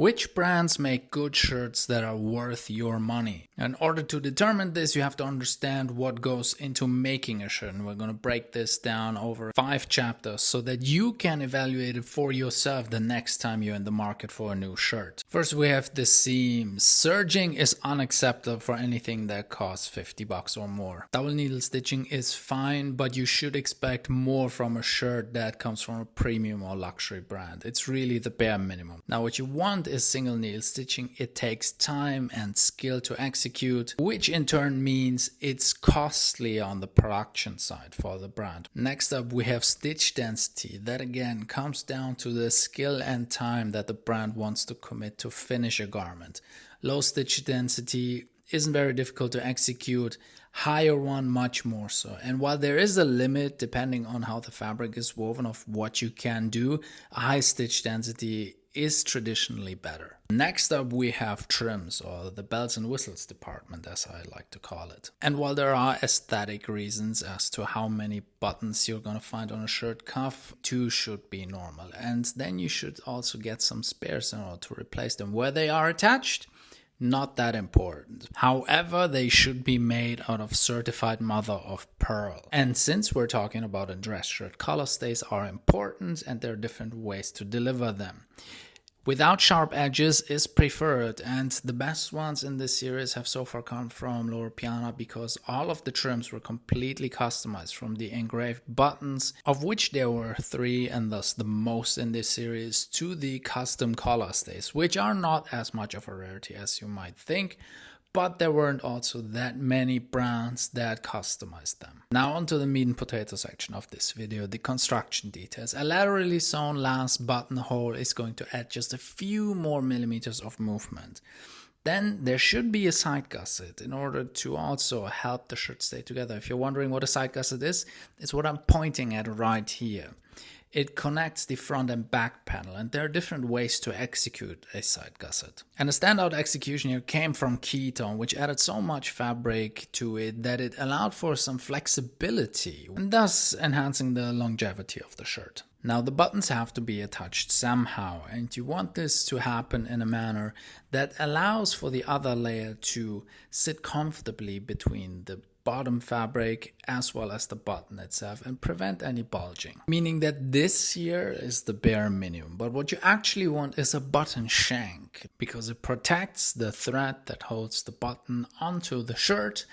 Which brands make good shirts that are worth your money? In order to determine this, you have to understand what goes into making a shirt. And we're going to break this down over 5 chapters so that you can evaluate it for yourself the next time you're in the market for a new shirt. First, we have the seams. Serging is unacceptable for anything that costs $50 or more. Double needle stitching is fine, but you should expect more from a shirt that comes from a premium or luxury brand. It's really the bare minimum. Now, what you want is single needle stitching. It takes time and skill to execute, which in turn means it's costly on the production side for the brand. Next up, we have stitch density. That again comes down to the skill and time that the brand wants to commit to finish a garment. Low stitch density isn't very difficult to execute, higher one much more so. And while there is a limit depending on how the fabric is woven of what you can do, a high stitch density is traditionally better. Next up, we have trims, or the bells and whistles department, as I like to call it. And while there are aesthetic reasons as to how many buttons you're going to find on a shirt cuff, 2 should be normal. And then you should also get some spares in order to replace them. Where they are attached, not that important. However, they should be made out of certified mother of pearl. And since we're talking about a dress shirt, color stays are important and there are different ways to deliver them. Without sharp edges is preferred, and the best ones in this series have so far come from Loro Piana because all of the trims were completely customized, from the engraved buttons, of which there were 3 and thus the most in this series, to the custom collar stays, which are not as much of a rarity as you might think. But there weren't also that many brands that customized them. Now onto the meat and potato section of this video, the construction details. A laterally sewn last buttonhole is going to add just a few more millimeters of movement. Then there should be a side gusset in order to also help the shirt stay together. If you're wondering what a side gusset is, it's what I'm pointing at right here. It connects the front and back panel, and there are different ways to execute a side gusset. And a standout execution here came from ketone, which added so much fabric to it that it allowed for some flexibility, and thus enhancing the longevity of the shirt. Now the buttons have to be attached somehow, and you want this to happen in a manner that allows for the other layer to sit comfortably between the bottom fabric as well as the button itself and prevent any bulging. Meaning that this here is the bare minimum, but what you actually want is a button shank because it protects the thread that holds the button onto the shirt,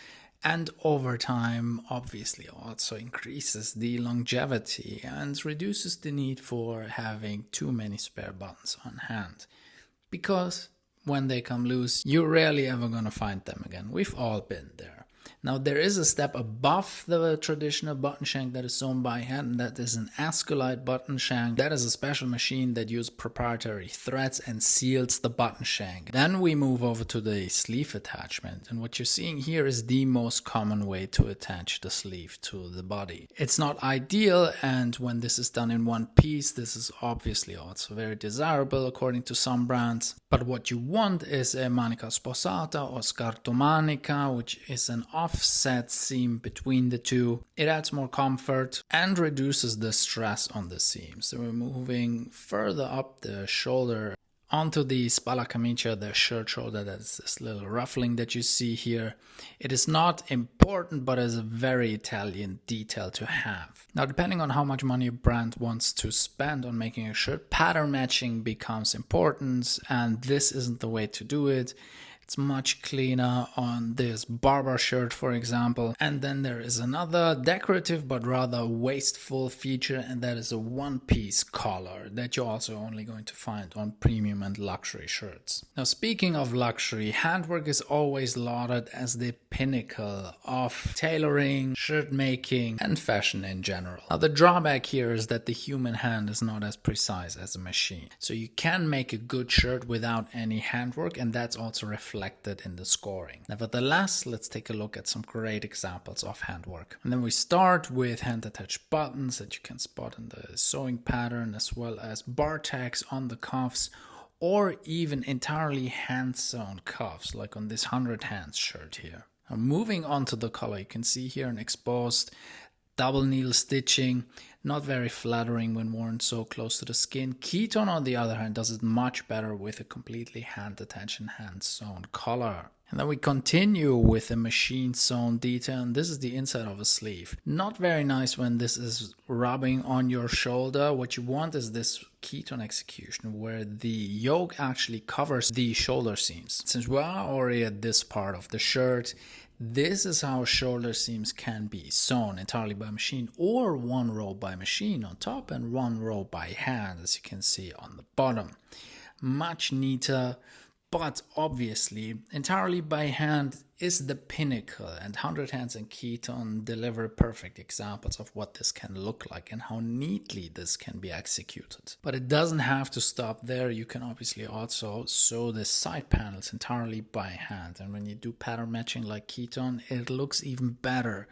and over time obviously also increases the longevity and reduces the need for having too many spare buttons on hand, because when they come loose you're rarely ever gonna find them again. We've all been there. Now there is a step above the traditional button shank that is sewn by hand, and that is an Ascolite button shank. That is a special machine that uses proprietary threads and seals the button shank. Then we move over to the sleeve attachment, and what you're seeing here is the most common way to attach the sleeve to the body. It's not ideal, and when this is done in one piece, this is obviously also very desirable according to some brands. But what you want is a manica sposata or scartomanica, which is an offset seam between the two. It adds more comfort and reduces the stress on the seam. So we're moving further up the shoulder onto the spalla camicia, the shirt shoulder. That's this little ruffling that you see here. It is not important, but is a very Italian detail to have. Now, depending on how much money a brand wants to spend on making a shirt, pattern matching becomes important, and this isn't the way to do it. It's much cleaner on this Barber shirt, for example. And then there is another decorative but rather wasteful feature, and that is a one-piece collar that you're also only going to find on premium and luxury shirts. Now, speaking of luxury, handwork is always lauded as the pinnacle of tailoring, shirt making, and fashion in general. Now, the drawback here is that the human hand is not as precise as a machine. So you can make a good shirt without any handwork, and that's also reflected in the scoring. Nevertheless, let's take a look at some great examples of handwork. And then we start with hand-attached buttons that you can spot in the sewing pattern, as well as bar tags on the cuffs, or even entirely hand-sewn cuffs, like on this 100 Hands shirt here. Now, moving on to the collar, you can see here an exposed Double needle stitching, not very flattering when worn so close to the skin. Ketone, on the other hand, does it much better with a completely hand attention, hand sewn collar. And then we continue with a machine sewn detail, and this is the inside of a sleeve. Not very nice when this is rubbing on your shoulder. What you want is this ketone execution where the yoke actually covers the shoulder seams. Since we are already at this part of the shirt, this is how shoulder seams can be sewn entirely by machine, or one row by machine on top and one row by hand, as you can see on the bottom. Much neater. But obviously, entirely by hand is the pinnacle, and 100 Hands and Ketone deliver perfect examples of what this can look like and how neatly this can be executed. But it doesn't have to stop there. You can obviously also sew the side panels entirely by hand, and when you do pattern matching like Ketone, it looks even better.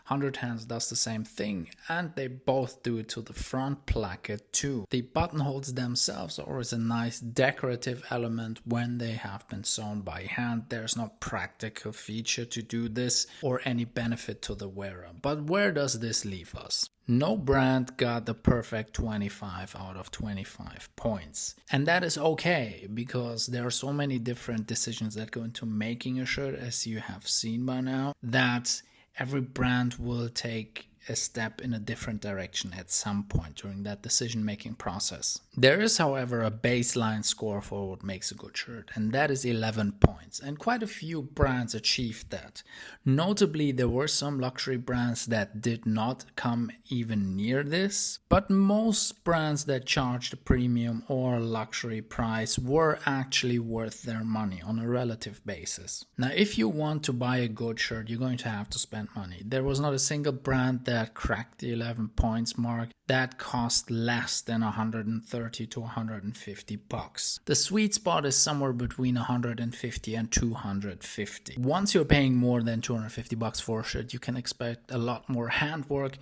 100 Hands does the same thing, and they both do it to the front placket too. The buttonholes themselves are always a nice decorative element when they have been sewn by hand. There's no practical feature to do this or any benefit to the wearer. But where does this leave us? No brand got the perfect 25 out of 25 points. And that is okay, because there are so many different decisions that go into making a shirt, as you have seen by now, that every brand will take a step in a different direction at some point during that decision-making process. There is, however, a baseline score for what makes a good shirt, and that is 11 points, and quite a few brands achieved that. Notably, there were some luxury brands that did not come even near this, but most brands that charged a premium or luxury price were actually worth their money on a relative basis. Now, if you want to buy a good shirt, you're going to have to spend money. There was not a single brand that cracked the 11 points mark that cost less than 130 to 150 bucks. The sweet spot is somewhere between 150 and 250. Once you're paying more than 250 bucks for a shirt, you can expect a lot more handwork,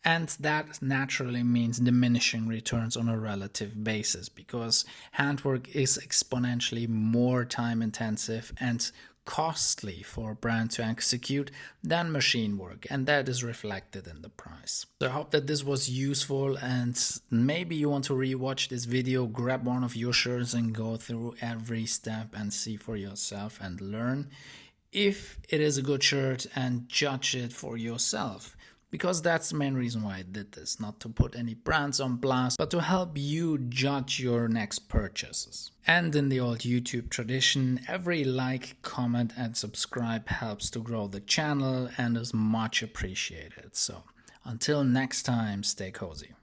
and that naturally means diminishing returns on a relative basis, because handwork is exponentially more time intensive and costly for a brand to execute than machine work, and that is reflected in the price. So I hope that this was useful, and maybe you want to rewatch this video, grab one of your shirts and go through every step and see for yourself and learn if it is a good shirt and judge it for yourself. Because that's the main reason why I did this, not to put any brands on blast, but to help you judge your next purchases. And in the old YouTube tradition, every like, comment and subscribe helps to grow the channel and is much appreciated. So until next time, stay cozy.